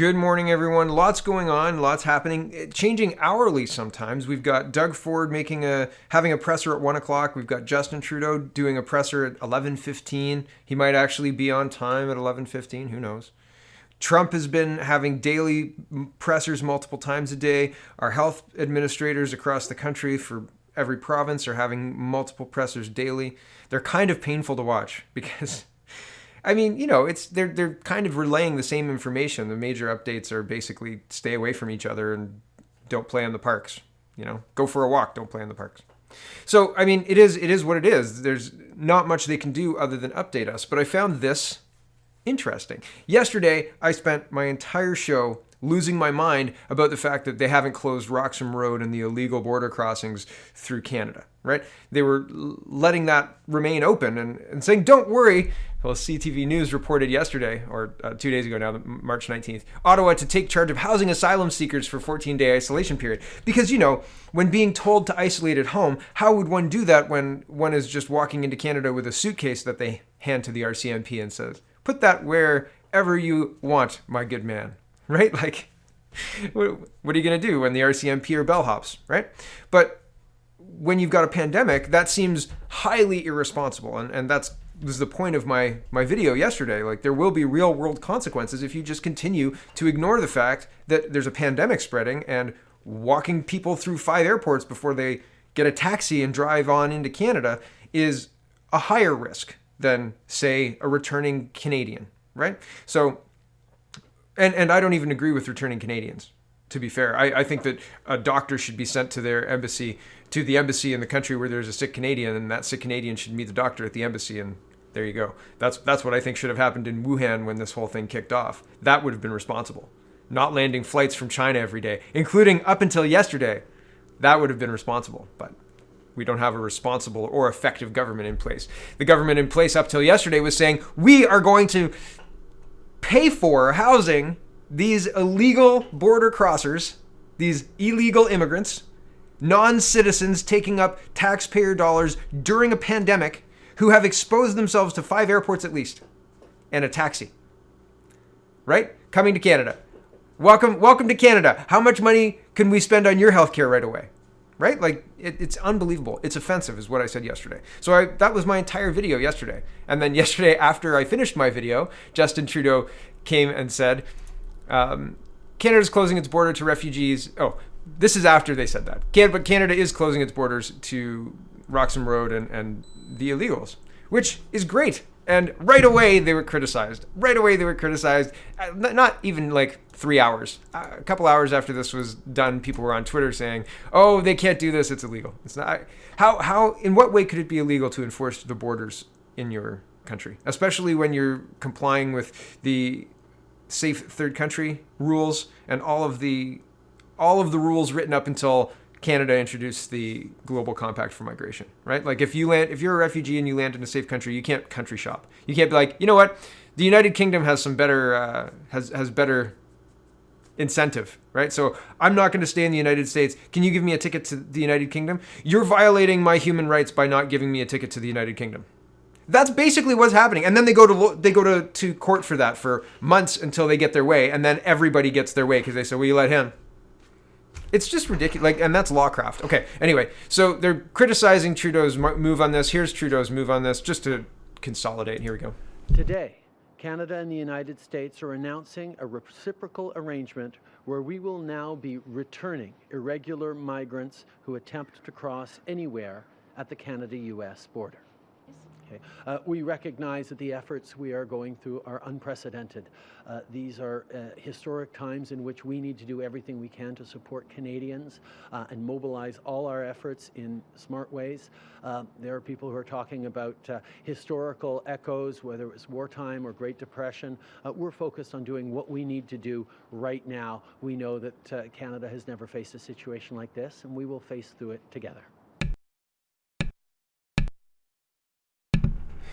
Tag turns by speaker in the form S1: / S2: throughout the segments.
S1: Good morning, everyone. Lots going on, lots happening, changing hourly sometimes. We've got Doug Ford having a presser at 1 o'clock. We've got Justin Trudeau doing a presser at 11:15. He might actually be on time at 11:15. Who knows? Trump has been having daily pressers multiple times a day. Our health administrators across the country for every province are having multiple pressers daily. They're kind of painful to watch because they're kind of relaying the same information. The major updates are basically stay away from each other and don't play in the parks. Go for a walk, don't play in the parks. So, it is what it is. There's not much they can do other than update us. But I found this interesting. Yesterday, I spent my entire show losing my mind about the fact that they haven't closed Roxham Road and the illegal border crossings through Canada, right? They were letting that remain open and saying, don't worry. Well, CTV News reported yesterday, or 2 days ago now, March 19th, Ottawa to take charge of housing asylum seekers for 14-day isolation period. Because, when being told to isolate at home, how would one do that when one is just walking into Canada with a suitcase that they hand to the RCMP and says, put that wherever you want, my good man, right? Like, what are you going to do when the RCMP are bellhops, right? But when you've got a pandemic, that seems highly irresponsible. And that was the point of my video yesterday. Like, there will be real world consequences if you just continue to ignore the fact that there's a pandemic spreading, and walking people through 5 airports before they get a taxi and drive on into Canada is a higher risk than, say, a returning Canadian, right? So, and I don't even agree with returning Canadians, to be fair. I think that a doctor should be sent to the embassy in the country where there's a sick Canadian, and that sick Canadian should meet the doctor at the embassy, and there you go. That's what I think should have happened in Wuhan when this whole thing kicked off. That would have been responsible. Not landing flights from China every day, including up until yesterday. That would have been responsible, but we don't have a responsible or effective government in place. The government in place up till yesterday was saying, we are going to pay for housing these illegal border crossers, these illegal immigrants, non-citizens taking up taxpayer dollars during a pandemic, who have exposed themselves to 5 airports at least, and a taxi, right? Coming to Canada. Welcome to Canada. How much money can we spend on your healthcare right away? Right? Like, it's unbelievable. It's offensive is what I said yesterday. So that was my entire video yesterday. And then yesterday, after I finished my video, Justin Trudeau came and said, Canada's closing its border to refugees. Oh, this is after they said that. But Canada is closing its borders to Roxham Road and the illegals, which is great. And right away, they were criticized. Not even like 3 hours. A couple hours after this was done, people were on Twitter saying, oh, they can't do this. It's illegal. It's not. In what way could it be illegal to enforce the borders in your country? Especially when you're complying with the safe third country rules and all of the rules written up until Canada introduced the Global Compact for Migration, right? Like, if you're a refugee and you land in a safe country, you can't country shop. You can't be like, you know what? The United Kingdom has some better has better incentive, right? So I'm not going to stay in the United States. Can you give me a ticket to the United Kingdom? You're violating my human rights by not giving me a ticket to the United Kingdom. That's basically what's happening. And then they go to court for that for months until they get their way, and then everybody gets their way because they say, "Will you let him?" It's just ridiculous. Like, and that's lawcraft. Okay. Anyway, so they're criticizing Trudeau's move on this. Here's Trudeau's move on this, just to consolidate. Here we go.
S2: Today, Canada and the United States are announcing a reciprocal arrangement where we will now be returning irregular migrants who attempt to cross anywhere at the Canada-US border. Okay. We recognize that the efforts we are going through are unprecedented. These are historic times in which we need to do everything we can to support Canadians and mobilize all our efforts in smart ways. There are people who are talking about historical echoes, whether it was wartime or Great Depression. We're focused on doing what we need to do right now. We know that Canada has never faced a situation like this, and we will face through it together.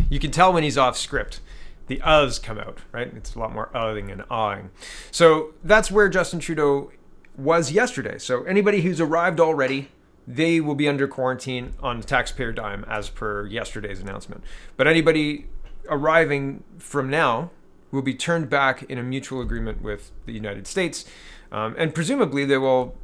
S1: You can tell when he's off script. The uhs come out, right? It's a lot more uhing and ahing. So that's where Justin Trudeau was yesterday. So anybody who's arrived already, they will be under quarantine on taxpayer dime as per yesterday's announcement. But anybody arriving from now will be turned back in a mutual agreement with the United States. And presumably they will,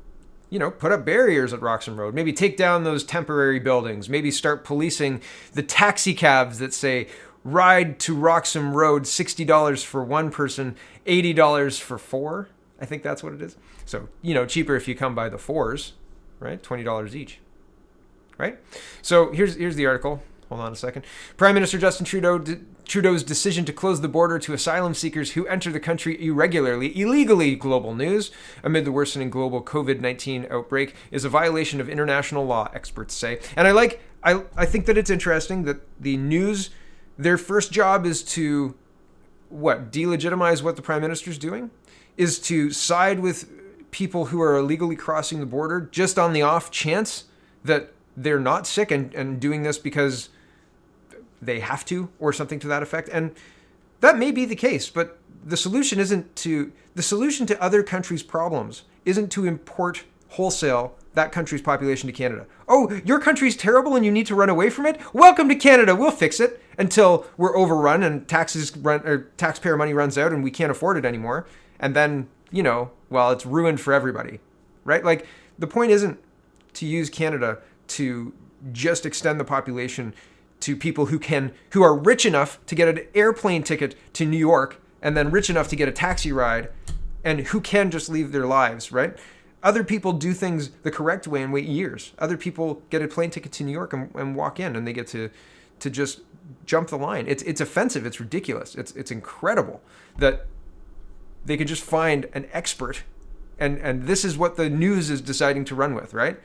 S1: put up barriers at Roxham Road, maybe take down those temporary buildings, maybe start policing the taxi cabs that say, ride to Roxham Road, $60 for one person, $80 for four. I think that's what it is. So, cheaper if you come by the fours, right? $20 each, right? So here's the article. Hold on a second. Prime Minister Justin Trudeau's decision to close the border to asylum seekers who enter the country illegally, global news, amid the worsening global COVID-19 outbreak is a violation of international law, experts say. And I think that it's interesting that the news, their first job is to, delegitimize what the Prime Minister's doing? Is to side with people who are illegally crossing the border just on the off chance that they're not sick and doing this because they have to, or something to that effect. And that may be the case, but the solution to other countries' problems isn't to import wholesale that country's population to Canada. Oh, your country's terrible and you need to run away from it? Welcome to Canada. We'll fix it until we're overrun and taxpayer money runs out and we can't afford it anymore. And then, it's ruined for everybody, right? Like, the point isn't to use Canada to just extend the population to people who are rich enough to get an airplane ticket to New York and then rich enough to get a taxi ride and who can just leave their lives, right? Other people do things the correct way and wait years. Other people get a plane ticket to New York and walk in and they get to just jump the line. It's offensive. It's ridiculous. It's incredible that they could just find an expert and this is what the news is deciding to run with, right?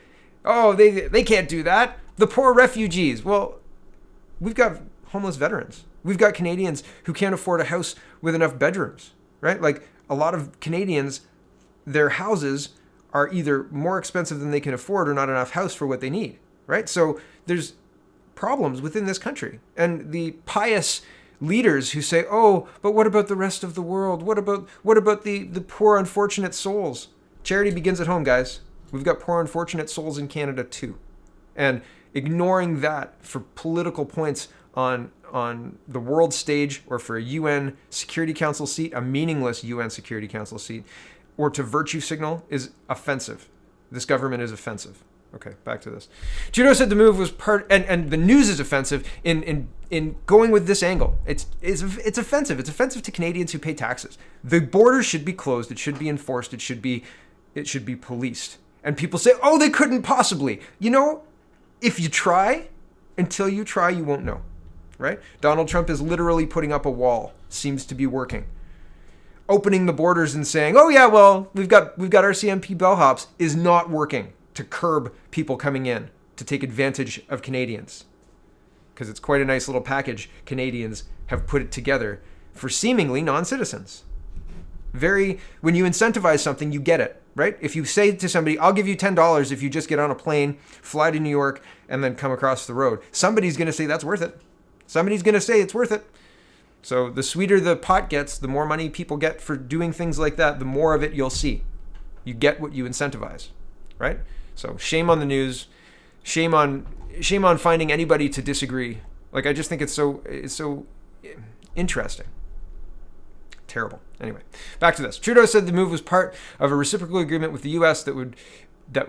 S1: Oh, they can't do that. The poor refugees. Well, we've got homeless veterans. We've got Canadians who can't afford a house with enough bedrooms, right? Like, a lot of Canadians, their houses are either more expensive than they can afford or not enough house for what they need, right? So there's problems within this country. And the pious leaders who say, oh, but what about the rest of the world? What about the poor, unfortunate souls? Charity begins at home, guys. We've got poor, unfortunate souls in Canada too. And ignoring that for political points on the world stage or for a UN Security Council seat, a meaningless UN Security Council seat, or to virtue signal is offensive. This government is offensive. Okay, back to this. Trudeau said the move was and the news is offensive in going with this angle. It's offensive. It's offensive to Canadians who pay taxes. The border should be closed. It should be enforced. It should be policed. And people say, oh, they couldn't possibly. If you try, until you try, you won't know, right? Donald Trump is literally putting up a wall. Seems to be working. Opening the borders and saying, oh yeah, well, we've got RCMP bellhops is not working to curb people coming in to take advantage of Canadians. Because it's quite a nice little package Canadians have put it together for seemingly non-citizens. When you incentivize something, you get it, right? If you say to somebody, I'll give you $10 if you just get on a plane, fly to New York, and then come across the road, somebody's going to say that's worth it. Somebody's going to say it's worth it. So the sweeter the pot gets, the more money people get for doing things like that, the more of it you'll see. You get what you incentivize, right? So shame on the news. Shame on finding anybody to disagree. Like, I just think it's so interesting. Terrible. Anyway, back to this. Trudeau said the move was part of a reciprocal agreement with the U.S. that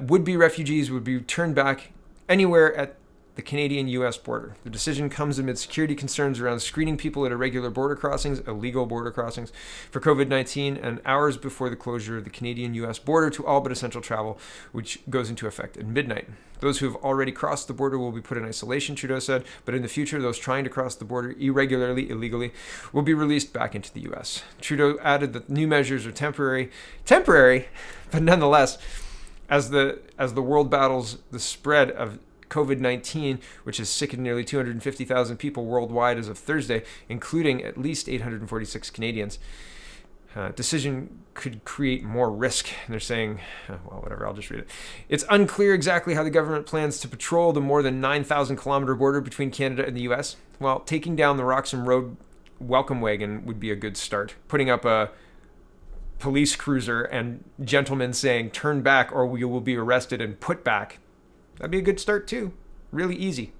S1: would-be refugees would be turned back anywhere at the Canadian-U.S. border. The decision comes amid security concerns around screening people at illegal border crossings, for COVID-19, and hours before the closure of the Canadian-U.S. border to all but essential travel, which goes into effect at midnight. Those who have already crossed the border will be put in isolation, Trudeau said, but in the future, those trying to cross the border irregularly, illegally, will be released back into the U.S. Trudeau added that new measures are temporary, but nonetheless, as the world battles the spread of COVID-19, which has sickened nearly 250,000 people worldwide as of Thursday, including at least 846 Canadians. Decision could create more risk. And they're saying, well, whatever, I'll just read it. It's unclear exactly how the government plans to patrol the more than 9,000 kilometer border between Canada and the U.S. Well, taking down the Roxham Road welcome wagon would be a good start. Putting up a police cruiser and gentlemen saying, turn back or you will be arrested and put back. That'd be a good start too. Really easy.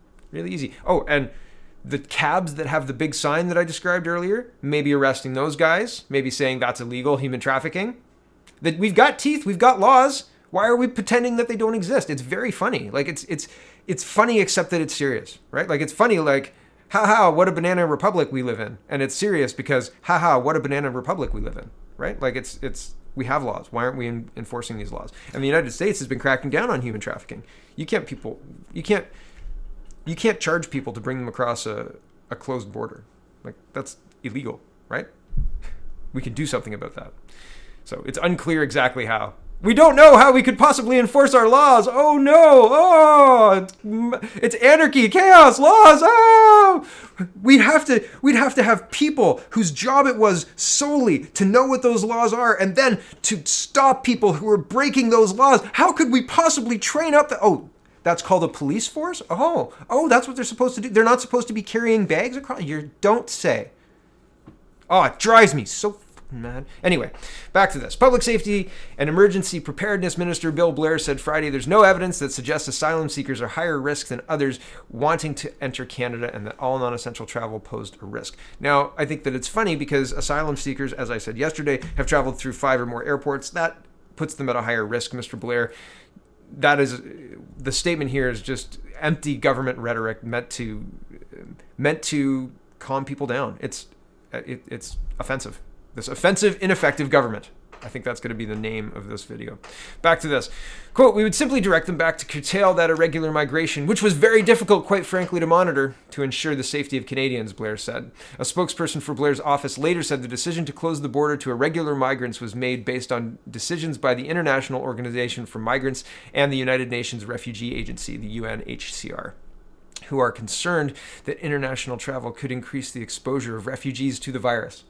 S1: Oh, and The cabs that have the big sign that I described earlier, maybe arresting those guys, maybe saying that's illegal, human trafficking. That we've got teeth, we've got laws. Why are we pretending that they don't exist? It's very funny. Like it's funny except that it's serious, right? Like it's funny like, haha, what a banana republic we live in. And it's serious because, haha, what a banana republic we live in, right? Like it's we have laws. Why aren't we enforcing these laws? And the United States has been cracking down on human trafficking. You can't charge people to bring them across a closed border. Like that's illegal, right? We can do something about that. So it's unclear exactly how. We don't know how we could possibly enforce our laws. Oh no! Oh, it's anarchy, chaos, laws. Oh, we'd have to have people whose job it was solely to know what those laws are, and then to stop people who are breaking those laws. How could we possibly train up the? Oh, that's called a police force. Oh, that's what they're supposed to do. They're not supposed to be carrying bags across. You don't say. Oh, it drives me so mad. Anyway, back to this. Public Safety and Emergency Preparedness Minister Bill Blair said Friday there's no evidence that suggests asylum seekers are higher risk than others wanting to enter Canada and that all non-essential travel posed a risk. Now, I think that it's funny because asylum seekers, as I said yesterday, have traveled through 5 or more airports. That puts them at a higher risk, Mr. Blair. That is, the statement here is just empty government rhetoric meant to calm people down. It's offensive. This offensive, ineffective government. I think that's going to be the name of this video. Back to this. Quote, we would simply direct them back to curtail that irregular migration, which was very difficult, quite frankly, to monitor to ensure the safety of Canadians, Blair said. A spokesperson for Blair's office later said the decision to close the border to irregular migrants was made based on decisions by the International Organization for Migrants and the United Nations Refugee Agency, the UNHCR, who are concerned that international travel could increase the exposure of refugees to the virus.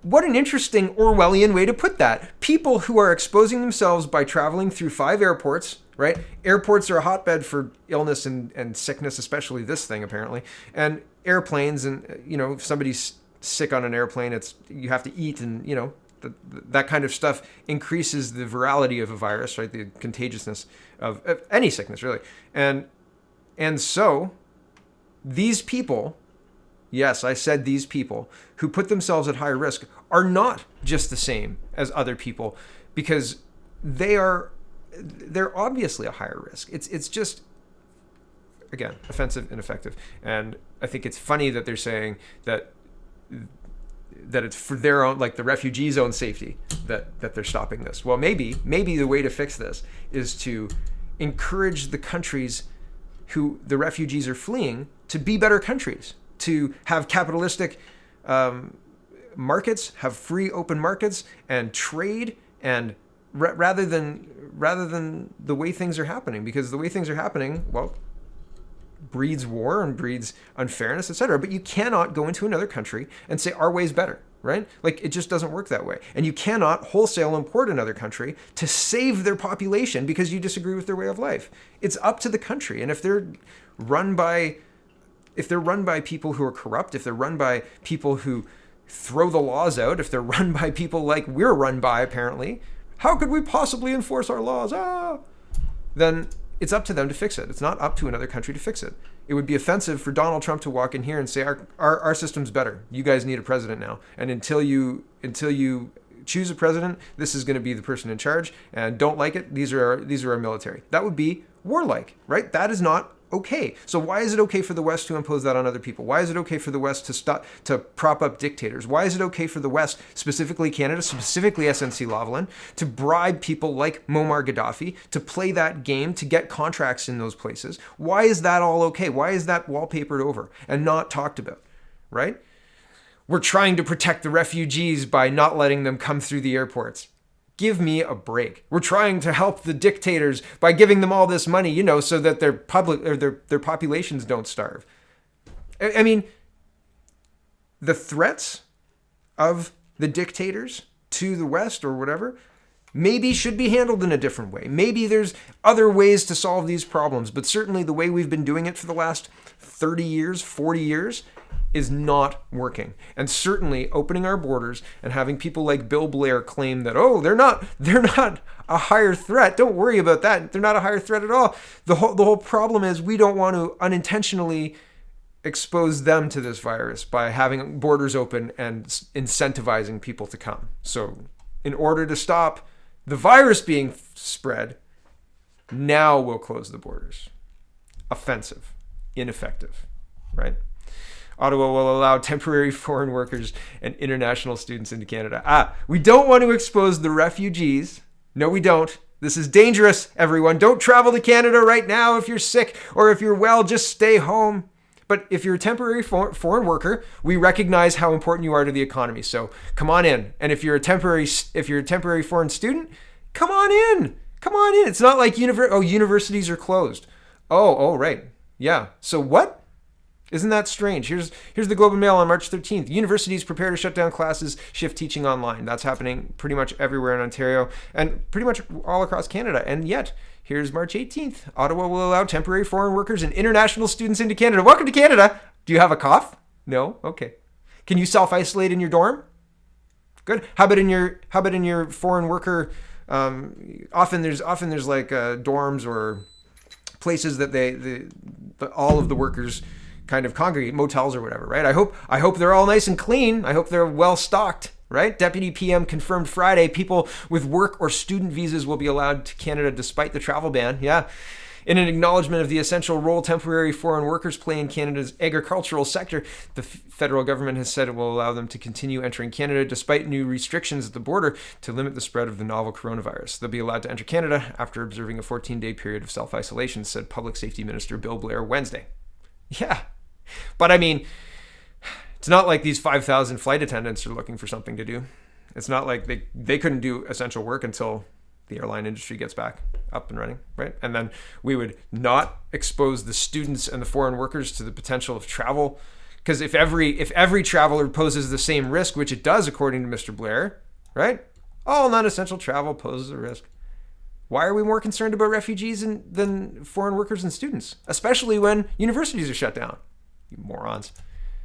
S1: What an interesting Orwellian way to put that. People who are exposing themselves by traveling through 5 airports, right? Airports are a hotbed for illness and sickness, especially this thing, apparently. And airplanes, and, if somebody's sick on an airplane, you have to eat, and, that kind of stuff increases the virality of a virus, right? The contagiousness of any sickness, really. And so these people... Yes, I said these people who put themselves at higher risk are not just the same as other people because they're obviously a higher risk. It's just, again, offensive, ineffective. And I think it's funny that they're saying that it's for their own, like the refugees' own safety that they're stopping this. Well, maybe the way to fix this is to encourage the countries who the refugees are fleeing to be better countries, to have capitalistic markets, have free open markets and trade, and rather than the way things are happening, because the way things are happening, well, breeds war and breeds unfairness, etc. But you cannot go into another country and say our way's better, right? Like it just doesn't work that way. And you cannot wholesale import another country to save their population because you disagree with their way of life. It's up to the country, and if they're run by people who are corrupt, if they're run by people who throw the laws out, if they're run by people like we're run by, apparently, how could we possibly enforce our laws? Then it's up to them to fix it. It's not up to another country to fix it. It would be offensive for Donald Trump to walk in here and say, our system's better. You guys need a president now. And until you choose a president, this is going to be the person in charge. And don't like it, these are our military. That would be warlike, right? That is not okay. So why is it okay for the West to impose that on other people? Why is it okay for the West to prop up dictators? Why is it okay for the West, specifically Canada, specifically SNC-Lavalin, to bribe people like Muammar Gaddafi to play that game, to get contracts in those places? Why is that all okay? Why is that wallpapered over and not talked about, right? We're trying to protect the refugees by not letting them come through the airports. Give me a break. We're trying to help the dictators by giving them all this money, so that their populations don't starve. I mean, the threats of the dictators to the West or whatever maybe should be handled in a different way. Maybe there's other ways to solve these problems, but certainly the way we've been doing it for the last 30 years, 40 years, is not working. And certainly opening our borders and having people like Bill Blair claim that, they're not a higher threat. Don't worry about that. They're not a higher threat at all. The whole problem is we don't want to unintentionally expose them to this virus by having borders open and incentivizing people to come. So in order to stop the virus being spread, now we'll close the borders. Offensive, ineffective, right? Ottawa will allow temporary foreign workers and international students into Canada. We don't want to expose the refugees. No, we don't. This is dangerous, everyone. Don't travel to Canada right now. If you're sick or if you're well, just stay home. But if you're a temporary foreign worker, we recognize how important you are to the economy. So come on in. And if you're a temporary foreign student, come on in. Come on in. It's not like universities are closed. Oh, right. Yeah. So what? Isn't that strange? Here's the Globe and Mail on March 13th. Universities prepare to shut down classes, shift teaching online. That's happening pretty much everywhere in Ontario and pretty much all across Canada. And yet, here's March 18th. Ottawa will allow temporary foreign workers and international students into Canada. Welcome to Canada. Do you have a cough? No? Okay. Can you self-isolate in your dorm? Good. How about in your foreign worker? Often there's like dorms or places that all of the workers kind of congregate, motels or whatever, right? I hope they're all nice and clean. I hope they're well stocked, right? Deputy PM confirmed Friday people with work or student visas will be allowed to Canada despite the travel ban. Yeah. In an acknowledgement of the essential role temporary foreign workers play in Canada's agricultural sector, the federal government has said it will allow them to continue entering Canada despite new restrictions at the border to limit the spread of the novel coronavirus. They'll be allowed to enter Canada after observing a 14-day period of self-isolation, said Public Safety Minister Bill Blair Wednesday. Yeah. But I mean, it's not like these 5,000 flight attendants are looking for something to do. It's not like they couldn't do essential work until the airline industry gets back up and running, right? And then we would not expose the students and the foreign workers to the potential of travel. Because if every traveler poses the same risk, which it does according to Mr. Blair, right? All non-essential travel poses a risk. Why are we more concerned about refugees than foreign workers and students? Especially when universities are shut down. You morons.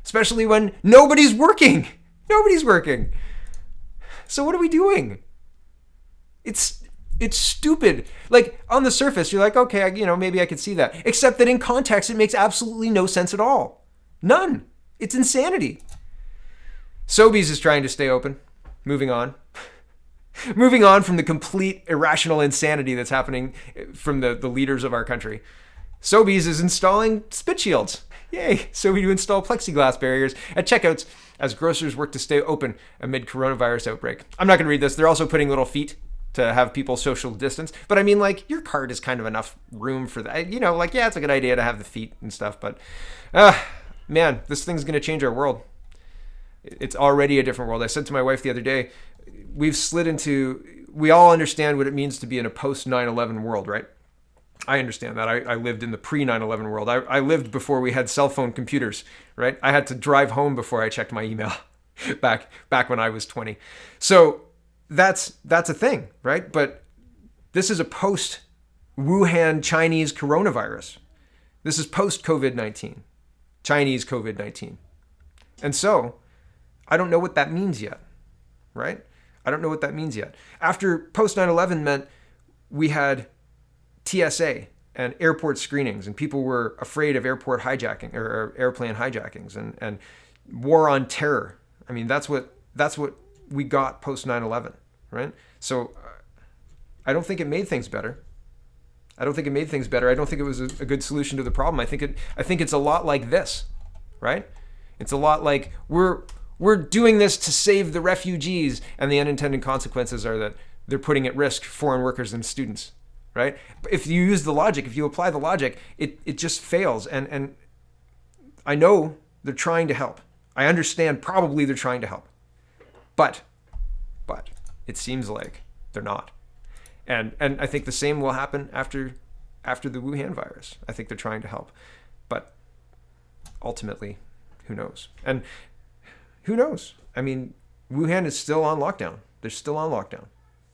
S1: Especially when nobody's working. Nobody's working. So what are we doing? It's stupid. Like, on the surface, you're like, okay, maybe I could see that. Except that in context, it makes absolutely no sense at all. None. It's insanity. Sobeys is trying to stay open. Moving on. Moving on from the complete irrational insanity that's happening from the leaders of our country. Sobeys is installing spit shields. Yay! Sobeys to install plexiglass barriers at checkouts as grocers work to stay open amid coronavirus outbreak. I'm not going to read this. They're also putting little feet to have people social distance. But I mean, like, your cart is kind of enough room for that. Yeah, it's a good idea to have the feet and stuff. But, man, this thing's going to change our world. It's already a different world. I said to my wife the other day, we all understand what it means to be in a post 9/11 world, right? I understand that. I lived in the pre 9/11 world. I lived before we had cell phone computers, right? I had to drive home before I checked my email back when I was 20. So that's a thing, right? But this is a post Wuhan Chinese coronavirus. This is post COVID-19, Chinese COVID-19. And so I don't know what that means yet, right? I don't know what that means yet. After post 9/11 meant we had TSA and airport screenings, and people were afraid of airport hijacking or airplane hijackings and war on terror. I mean, that's what we got post 9/11, right? So I don't think it made things better. I don't think it was a good solution to the problem. I think it's a lot like this, right? It's a lot like we're doing this to save the refugees, and the unintended consequences are that they're putting at risk foreign workers and students, right? If you use the logic, if you apply the logic, it just fails. And I know they're trying to help. I understand probably they're trying to help. But it seems like they're not. And I think the same will happen after the Wuhan virus. I think they're trying to help. But ultimately, who knows? And who knows? I mean, Wuhan is still on lockdown. They're still on lockdown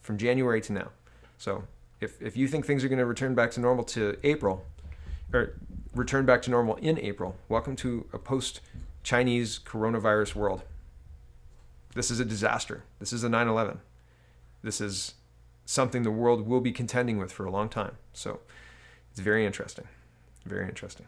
S1: from January to now. So if you think things are going to return back to normal to April, or return back to normal in April, welcome to a post-Chinese coronavirus world. This is a disaster. This is a 9/11. This is something the world will be contending with for a long time. So it's very interesting. Very interesting.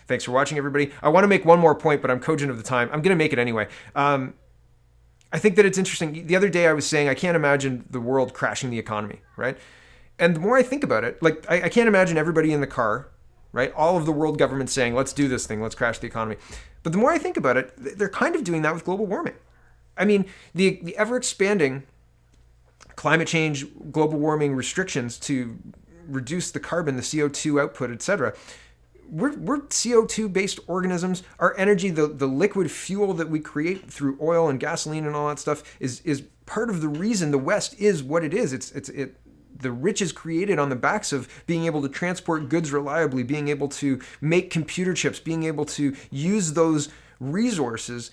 S1: Thanks for watching, everybody. I want to make one more point, but I'm cogent of the time. I'm going to make it anyway. I think that it's interesting. The other day I was saying I can't imagine the world crashing the economy, right? And the more I think about it, like I can't imagine everybody in the car, right? All of the world governments saying, let's do this thing, let's crash the economy. But the more I think about it, they're kind of doing that with global warming. I mean, the ever-expanding climate change, global warming restrictions to reduce the carbon, the CO2 output, etc. We're CO2-based organisms. Our energy, the liquid fuel that we create through oil and gasoline and all that stuff is part of the reason the West is what it is. The rich is created on the backs of being able to transport goods reliably, being able to make computer chips, being able to use those resources.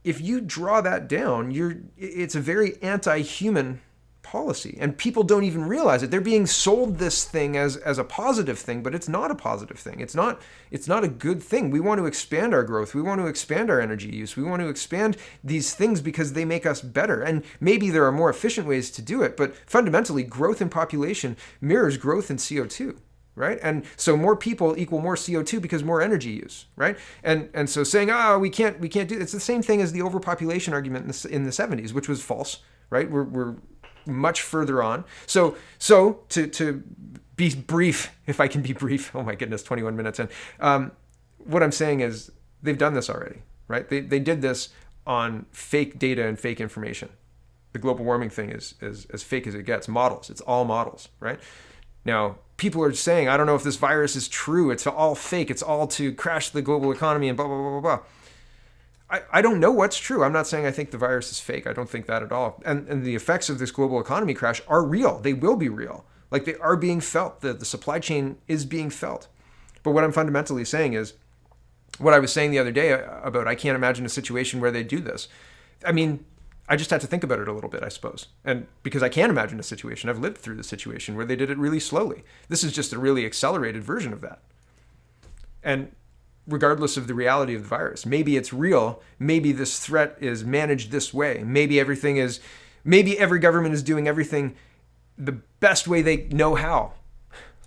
S1: If you draw that down, it's a very anti-human policy, and people don't even realize it. They're being sold this thing as a positive thing, but it's not a positive thing. It's not a good thing. We want to expand our growth. We want to expand our energy use. We want to expand these things because they make us better. And maybe there are more efficient ways to do it, but fundamentally, growth in population mirrors growth in CO2. Right? And so more people equal more CO2 because more energy use, right? And so saying, we can't do it's the same thing as the overpopulation argument in the 70s, which was false, right? We're much further on. So to be brief, if I can be brief, oh my goodness, 21 minutes in. What I'm saying is they've done this already, right? They did this on fake data and fake information. The global warming thing is as fake as it gets. Models, it's all models, right? Now, people are saying, I don't know if this virus is true. It's all fake. It's all to crash the global economy and blah, blah, blah, blah, blah. I don't know what's true. I'm not saying I think the virus is fake. I don't think that at all. And the effects of this global economy crash are real. They will be real. Like, they are being felt. The supply chain is being felt. But what I'm fundamentally saying is, what I was saying the other day about I can't imagine a situation where they do this. I mean, I just had to think about it a little bit, I suppose. And because I can imagine a situation, I've lived through the situation where they did it really slowly. This is just a really accelerated version of that. And regardless of the reality of the virus, maybe it's real. Maybe this threat is managed this way. Maybe every government is doing everything the best way they know how.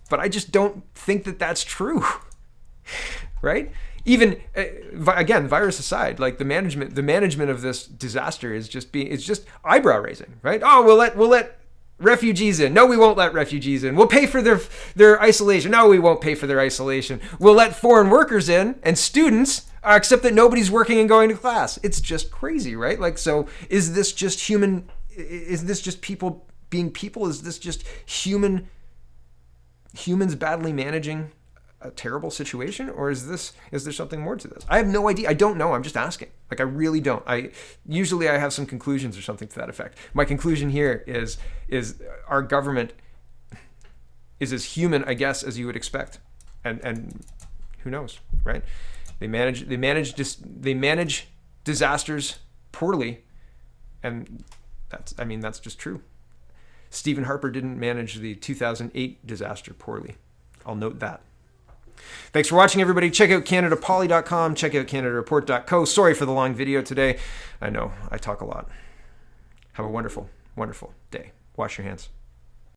S1: But I just don't think that that's true, right? Even again, virus aside, like the management of this disaster is just eyebrow raising, right? Oh, we'll let refugees in. No, we won't let refugees in. We'll pay for their isolation. No, we won't pay for their isolation. We'll let foreign workers in and students, except that nobody's working and going to class. It's just crazy, right? Like, so is this just human? Is this just people being people? Is this just humans badly managing a terrible situation, or is there something more to this? I have no idea. I don't know. I'm just asking. Like, I really don't. Usually have some conclusions or something to that effect. My conclusion here is our government is as human, I guess, as you would expect, and who knows, right? They manage disasters poorly, and that's just true. Stephen Harper didn't manage the 2008 disaster poorly. I'll note that. Thanks for watching, everybody. Check out CanadaPoly.com. Check out CanadaReport.co. Sorry for the long video today. I know I talk a lot. Have a wonderful, wonderful day. Wash your hands.